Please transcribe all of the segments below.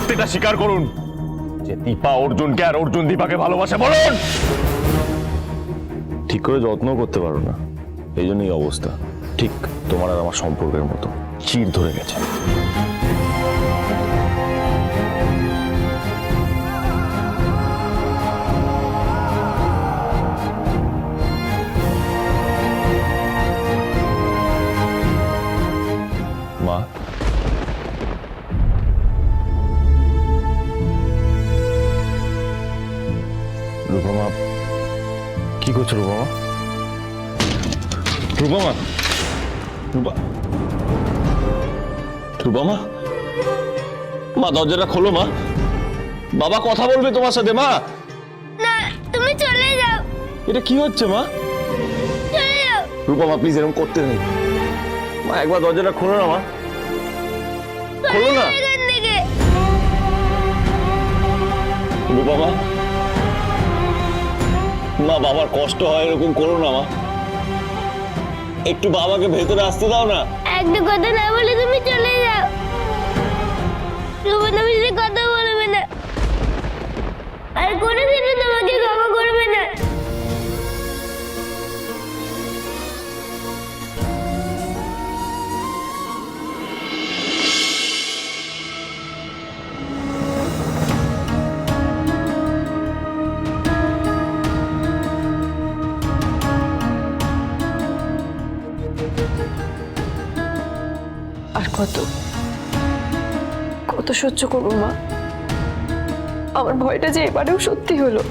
সত্যিটা স্বীকার করুন যে দীপা অর্জুনকে আর অর্জুন দীপাকে ভালোবাসে। বলুন। ঠিক করে যত্ন করতে পারো না, এই জন্যই অবস্থা। ঠিক তোমার আর আমার সম্পর্কের মতো চিড় ধরে গেছে। মা, রূপমা, কি করছো রূপমা? রূপমা, রূপমা, মা দরজাটা খোলো মা, বাবা কথা বলবে তোমার সাথে। মা না, তুমি চলে যাও, এটা কি হচ্ছে মা? চলে যাও। রূপমা প্লিজ এরকম করতে নেই মা, একবার দরজাটা খোলো না মা, খোলো না। এখান থেকে রূপমা, মা বাবার কষ্ট হয়, এরকম করো না মা, একটু বাবাকে ভেতরে আসতে দাও না। একটা কথা না বলে তুমি চলে যাও। রূপা তোমার সাথে কথা বলবে না, আর কোনোদিনও তোমাকে ক্ষমা করবে না। আর কত কত সহ্য করবো মা? আমার ভয়টা যে এবারেও সত্যি হলো।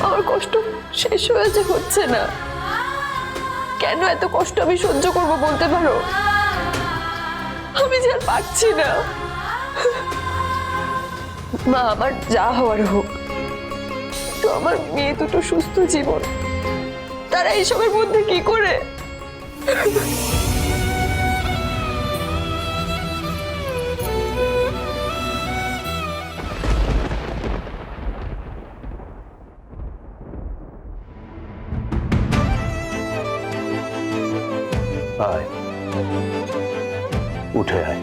আমার কষ্ট শেষ হয়ে হচ্ছে না। কেন এত কষ্ট আমি সহ্য করবো বলতে পারো? আমি যে আর পারছি না। মা, আমার যা হওয়ার হোক, তো আমার মেয়ে দুটো সুস্থ জীবন, তারা এইসবের মধ্যে কি করে? আয়, উঠে আয়।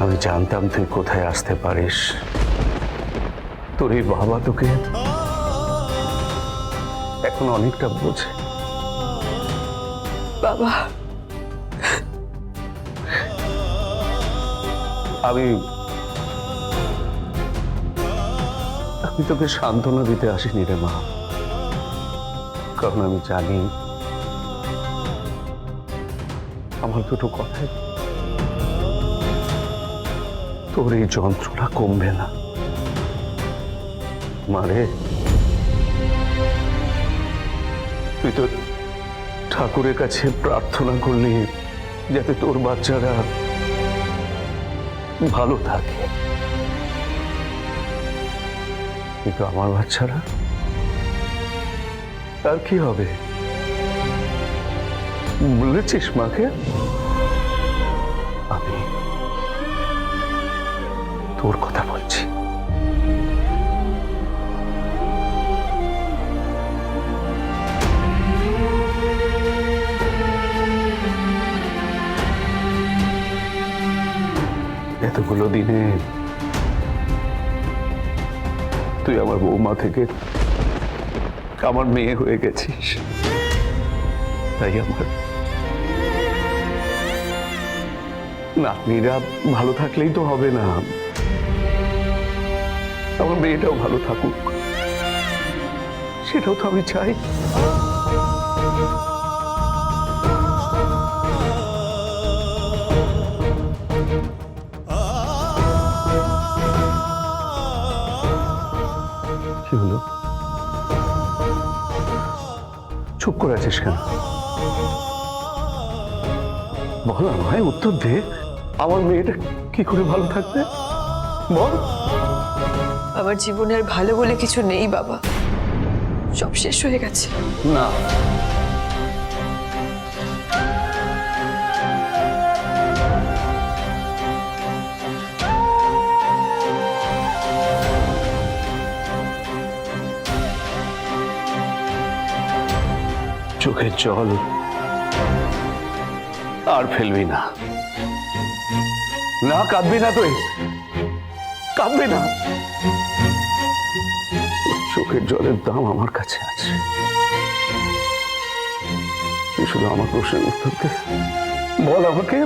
আমি জানতাম তুই কোথায় আসতে পারিস। তোর এই বাবা তোকে এখন অনেকটা বোঝে। বাবা, আমি তোকে সান্ত্বনা দিতে আসিনি রে মা, কারণ আমি জানি আমার দুটো কথায় তোর এই যন্ত্রণা কমবে না। মারে, তুই তো ঠাকুরের কাছে প্রার্থনা করলি যাতে তোর বাচ্চারা ভালো থাকে, কিন্তু আমার বাচ্চারা আর কি হবে বলেছিস মাকে? আমি তোর কথা বলছি। এতগুলো দিনে তুই আমার বৌমা থেকে আমার মেয়ে হয়ে গেছিস, তাই আমার নাতনিরা ভালো থাকলেই তো হবে না, আমার মেয়েটাও ভালো থাকুক, সেটাও তো আমি চাই। কি হলো? চুপ করে আছিস কেন? বল আমায়, উত্তর দে। আমার মেয়েটা কি করে ভালো থাকবে বল? আমার জীবনে আর ভালো বলে কিছু নেই বাবা, সব শেষ হয়ে গেছে। না, চোখের জল আর ফেলবি না, না কাঁদবি না তুই, কাঁদবি না। চোখের জলের দাম আমার কাছে আছে। তুই শুধু আমার প্রশ্নের উত্তর দে, বল আমাকে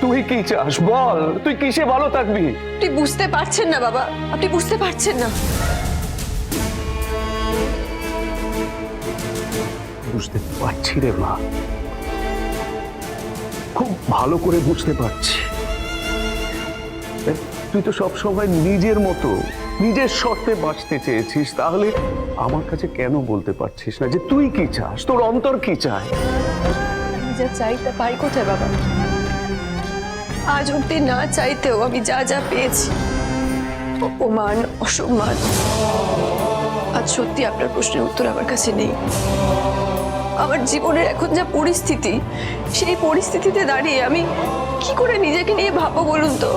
তুই কি চাস, বল তুই কিসে ভালো থাকবি? আপনি বুঝতে পারছেন না বাবা, আপনি বুঝতে পারছেন না। বুঝতে পারছি রে মা, খুব ভালো করে বুঝতে পারছি। তুই তো সবসময় নিজের মতো নিজের শর্তে বাঁচতে চেয়েছিস, তাহলে আমার কাছে কেন বলতে পারছিস না যে তুই কি চাস, তোর অন্তর কি চায়? আমি যা চাই তা পাই কোথায় বাবা? আজ অব্দি না চাইতেও আমি যা যা পেয়েছি, অপমান, অসম্মান। আজ সত্যি আপনার প্রশ্নের উত্তর আমার কাছে নেই। আমার জীবনের এখন যা পরিস্থিতি, সেই পরিস্থিতিতে দাঁড়িয়ে আমি কি করে নিজেকে নিয়ে ভাববো বলুন তো?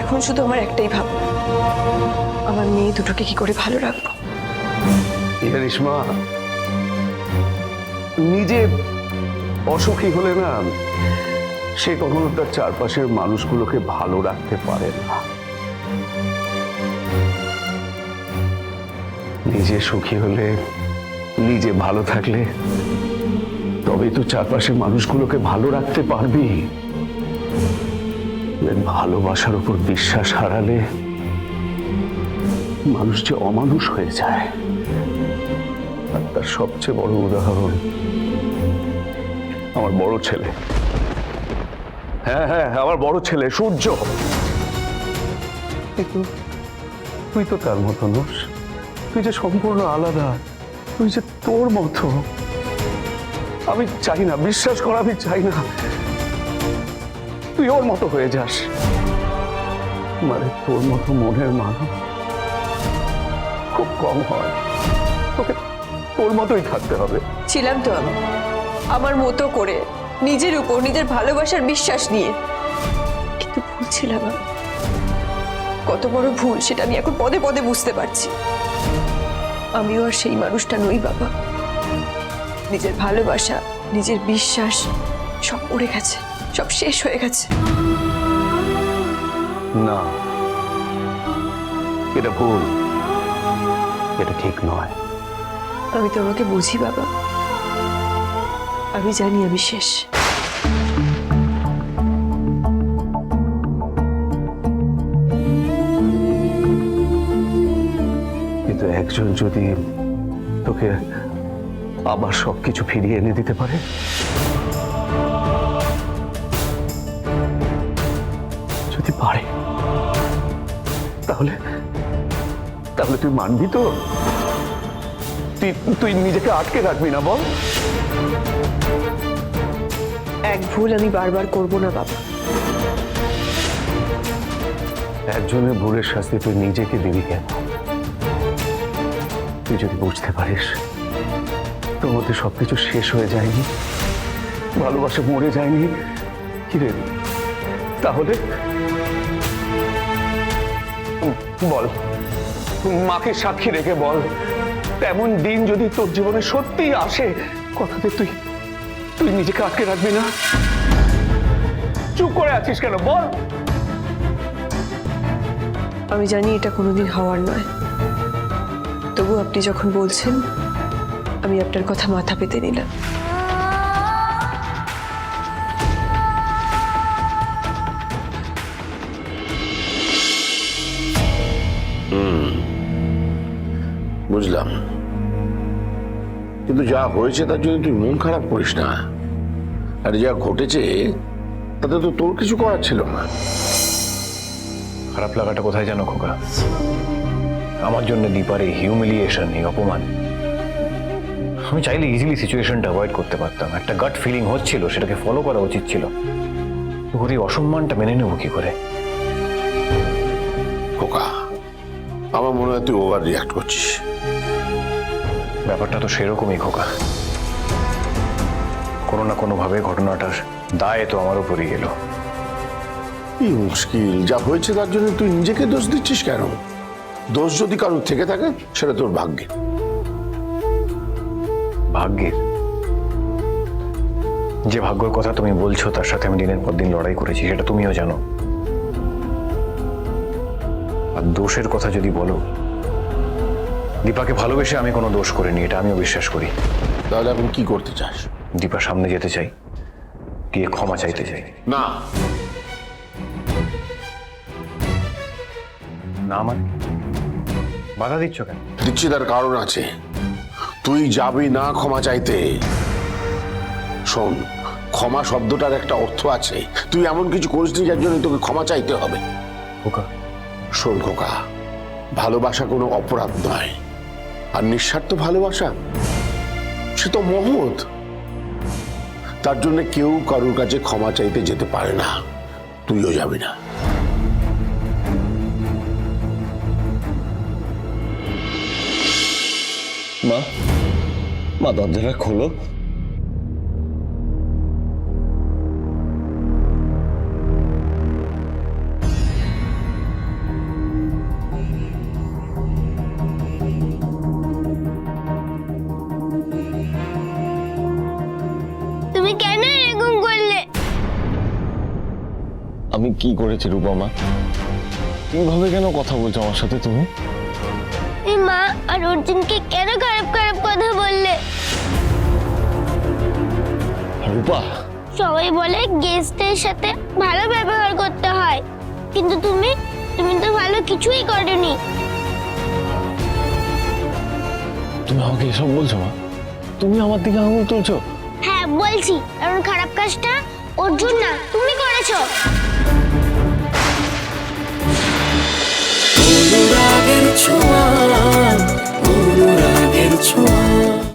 এখন শুধু আমার একটাই ভাবনা, আমার মেয়ে দুটোকে কি করে ভালো রাখবো। জানিস মা, নিজে অসুখী হলে না, সে কখনো তার চারপাশের মানুষগুলোকে ভালো রাখতে পারে না। নিজে সুখী হলে, নিজে ভালো থাকলে তবেই তো চারপাশের মানুষগুলোকে ভালো রাখতে পারবি। ভালোবাসার উপর বিশ্বাস হারালে মানুষ যে অমানুষ হয়ে যায়। আর তার সবচেয়ে বড় উদাহরণ আমার বড় ছেলে। হ্যাঁ, আমার বড় ছেলে সূর্য। কিন্তু তুই তো তার মতো নোস, তুই যে সম্পূর্ণ আলাদা, তুই যে তোর মতো। আমি চাই না, বিশ্বাস কর, আমি চাই না তুই ওর মতো হয়ে যাস। মানে তোর মতো মনের মানুষ খুব কম হয়, তোকে তোর মতোই থাকতে হবে। ছিলাম তো আমি আমার মতো করে, নিজের উপর নিজের ভালোবাসার বিশ্বাস নিয়ে, কিন্তু ভুল ছিলাম আমি। কত বড় ভুল সেটা আমি এখন পদে পদে বুঝতে পারছি। আমিও আর সেই মানুষটা নই বাবা। নিজের ভালোবাসা, নিজের বিশ্বাস সব উড়ে গেছে, সব শেষ হয়ে গেছে। না, এটা ভুল, এটা ঠিক নয়। আমি তোমাকে বুঝি বাবা, আমি জানি আমি শেষ। কিন্তু একজন যদি তোকে আবার সবকিছু ফিরিয়ে এনে দিতে পারে, যদি পারে, তাহলে তাহলে তুই মানবি তো? তুই নিজেকে আটকে রাখবি না, বল? এক ভুল আমি বারবার করব না বাবা। একজনের ভুলের শাস্তি তুই নিজেকে দিবি কেন? তুই যদি বুঝতে পারিস তোর মধ্যে সবকিছু শেষ হয়ে যায়নি, ভালোবাসা মরে যায়নি, কি রে, তাহলে বল, মাকে সাক্ষী রেখে বল, তেমন দিন যদি তোর জীবনে সত্যিই আসে, কথাতে তুই তুই নিজেকে আটকে রাখবি না? চুপ করে আছিস কেন, বল? আমি জানি এটা কোনোদিন হওয়ার নয়, তবু আপনি যখন বলছেন আমি আপনার কথা মাথা পেতে নিলাম। বুঝলাম, কিন্তু যা হয়েছে তার জন্য তুই মন খারাপ করিস না। আর যা ঘটেছে তাতে তো তোর কিছু করার ছিল না। খারাপ লাগাটা কোথায় জানো খোকা? আমার জন্য দীপার এই হিউমিলিয়েশন, এই অপমান। আমি চাইলে ইজিলি সিচুয়েশনটা অ্যাভয়েড করতে পারতাম। একটা গাট ফিলিং হচ্ছিল, সেটাকে ফলো করা উচিত ছিল। ওর এই অসম্মানটা মেনে নেবো কি করে? খোকা, আমার মনে হয় তুই ওভার রিয়াক্ট করছিস। ব্যাপারটা তো সেরকমই খোকা। কোনো না কোনোভাবে ঘটনাটার দায় তো আমার উপরই এলো। কি মুশকিল, যা হয়েছে তার জন্য তুই নিজেকে দোষ দিচ্ছিস কেন? দোষ যদি কারোর থেকে থাকে সেটা তোর ভাগ্যে। ভাগ্যের? যে ভাগ্যের কথা তুমি বলছো তার সাথে আমি দিনের পর দিন লড়াই করেছি, সেটা তুমিও জানো। আর দোষের কথা যদি বলো, দীপাকে ভালোবেসে আমি কোনো দোষ করিনি, এটা আমিও বিশ্বাস করি। তাহলে এখন কি করতে চাস? দীপা সামনে যেতে চাই, গিয়ে ক্ষমা চাইতে চাই। না, না মানে বাধা দিচ্ছ কেন? দিচ্ছি, তার কারণ আছে। তুই যাবি না ক্ষমা চাইতে। শোন, ক্ষমা শব্দটার একটা অর্থ আছে। তুই এমন কিছু করিসনি যার জন্য তোকে ক্ষমা চাইতে হবে। খোকা, শোন খোকা, ভালোবাসা কোনো অপরাধ নয়। আর নিঃস্বার্থ ভালোবাসা সে তো মহৎ। তার জন্য কেউ কারোর কাছে ক্ষমা চাইতে যেতে পারে না, তুইও যাবি না। মা, মা দরজাটা খোলো। তুমি কেন এরকম করলে? আমি কি করেছি রূপা মা? এইভাবে কেন কথা বলছো আমার সাথে তুমি? এই মা আর অর্জুনকে কেন খারাপ খারাপ কথা বললে? রূপা, সবাই বলে গেস্টের সাথে ভালো ব্যবহার করতে হয়, কিন্তু তুমি তো ভালো কিছুই করনি। তুমি আমাকে এসব বলছো মা? তুমি আমার দিকে আঙুল তুলছো? হ্যাঁ বলছি, এমন খারাপ কাজটা অর্জুন না, তুমি করেছো। অনুরাগের ছোঁয়া